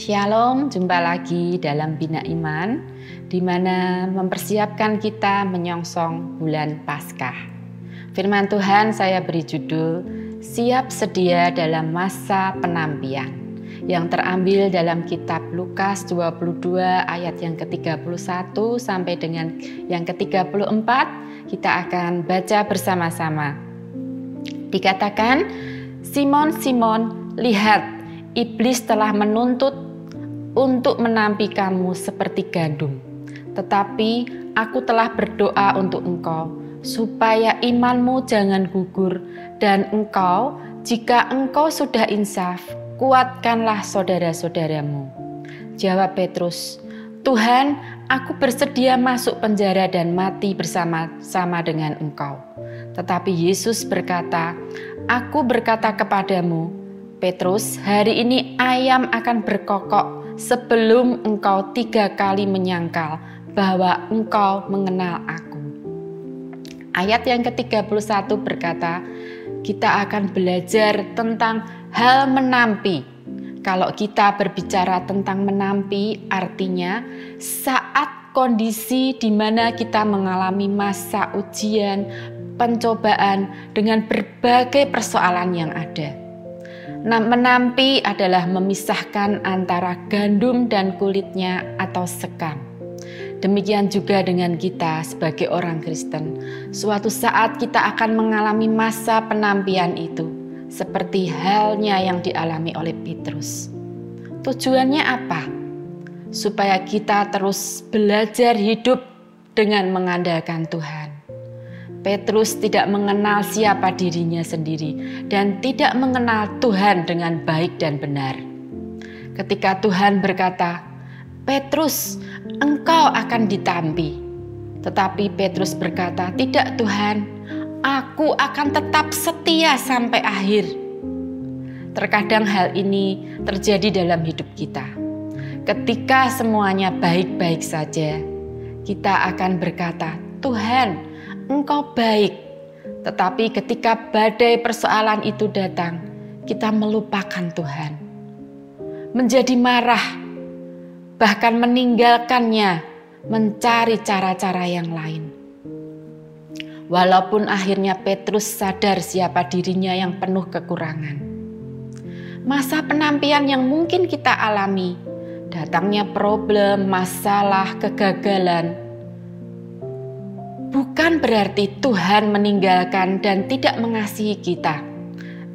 Shalom, jumpa lagi dalam Bina Iman, di mana mempersiapkan kita menyongsong bulan Paskah. Firman Tuhan saya beri judul, Siap Sedia dalam Masa Penantian, yang terambil dalam kitab Lukas 22 ayat yang ke-31 sampai dengan yang ke-34. Kita akan baca bersama-sama. Dikatakan, Simon, Simon, lihat, iblis telah menuntut untuk menampi kamu seperti gandum. Tetapi aku telah berdoa untuk engkau, supaya imanmu jangan gugur, dan engkau, jika engkau sudah insaf, kuatkanlah saudara-saudaramu. Jawab Petrus, Tuhan, aku bersedia masuk penjara dan mati bersama-sama dengan engkau. Tetapi Yesus berkata, aku berkata kepadamu, Petrus, hari ini ayam akan berkokok sebelum engkau 3 kali menyangkal bahwa engkau mengenal aku. Ayat yang ke-31 berkata, kita akan belajar tentang hal menampi. Kalau kita berbicara tentang menampi, artinya saat kondisi di mana kita mengalami masa ujian, pencobaan dengan berbagai persoalan yang ada. Menampi adalah memisahkan antara gandum dan kulitnya atau sekam. Demikian juga dengan kita sebagai orang Kristen. Suatu saat kita akan mengalami masa penampian itu, seperti halnya yang dialami oleh Petrus. Tujuannya apa? Supaya kita terus belajar hidup dengan mengandalkan Tuhan. Petrus tidak mengenal siapa dirinya sendiri dan tidak mengenal Tuhan dengan baik dan benar. Ketika Tuhan berkata, Petrus, engkau akan ditampi. Tetapi Petrus berkata, tidak Tuhan, aku akan tetap setia sampai akhir. Terkadang hal ini terjadi dalam hidup kita. Ketika semuanya baik-baik saja, kita akan berkata, Tuhan, Engkau baik, tetapi ketika badai persoalan itu datang, kita melupakan Tuhan. Menjadi marah, bahkan meninggalkannya, mencari cara-cara yang lain. Walaupun akhirnya Petrus sadar siapa dirinya yang penuh kekurangan. Masa penampian yang mungkin kita alami, datangnya problem, masalah, kegagalan, bukan berarti Tuhan meninggalkan dan tidak mengasihi kita.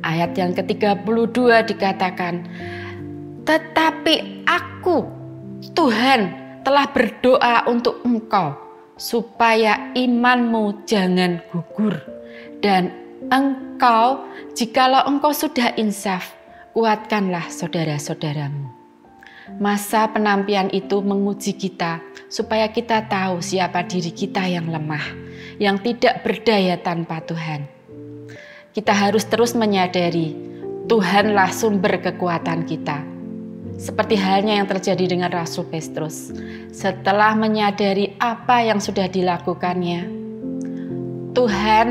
Ayat yang ke-32 dikatakan, tetapi aku, Tuhan, telah berdoa untuk engkau, supaya imanmu jangan gugur. Dan engkau, jikalau engkau sudah insaf, kuatkanlah saudara-saudaramu. Masa penampian itu menguji kita supaya kita tahu siapa diri kita yang lemah, yang tidak berdaya tanpa Tuhan. Kita harus terus menyadari Tuhanlah sumber kekuatan kita. Seperti halnya yang terjadi dengan Rasul Petrus. Setelah menyadari apa yang sudah dilakukannya, Tuhan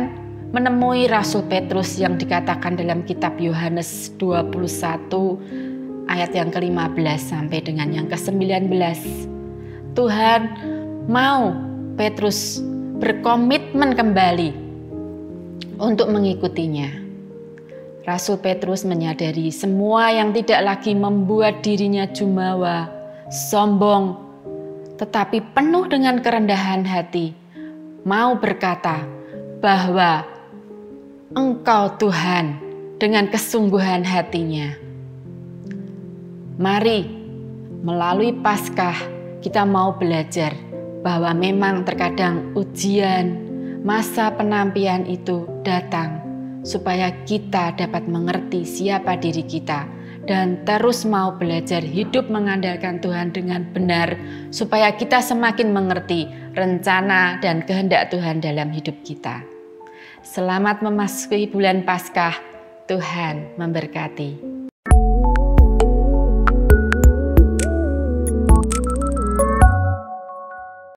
menemui Rasul Petrus yang dikatakan dalam kitab Yohanes 21 ayat yang ke-15 sampai dengan yang ke-19. Tuhan mau Petrus berkomitmen kembali untuk mengikutinya. Rasul Petrus menyadari semua yang tidak lagi membuat dirinya jumawa, sombong, tetapi penuh dengan kerendahan hati, mau berkata bahwa Engkau Tuhan dengan kesungguhan hatinya. Mari, melalui Paskah, kita mau belajar bahwa memang terkadang ujian, masa penampian itu datang supaya kita dapat mengerti siapa diri kita dan terus mau belajar hidup mengandalkan Tuhan dengan benar supaya kita semakin mengerti rencana dan kehendak Tuhan dalam hidup kita. Selamat memasuki bulan Paskah, Tuhan memberkati.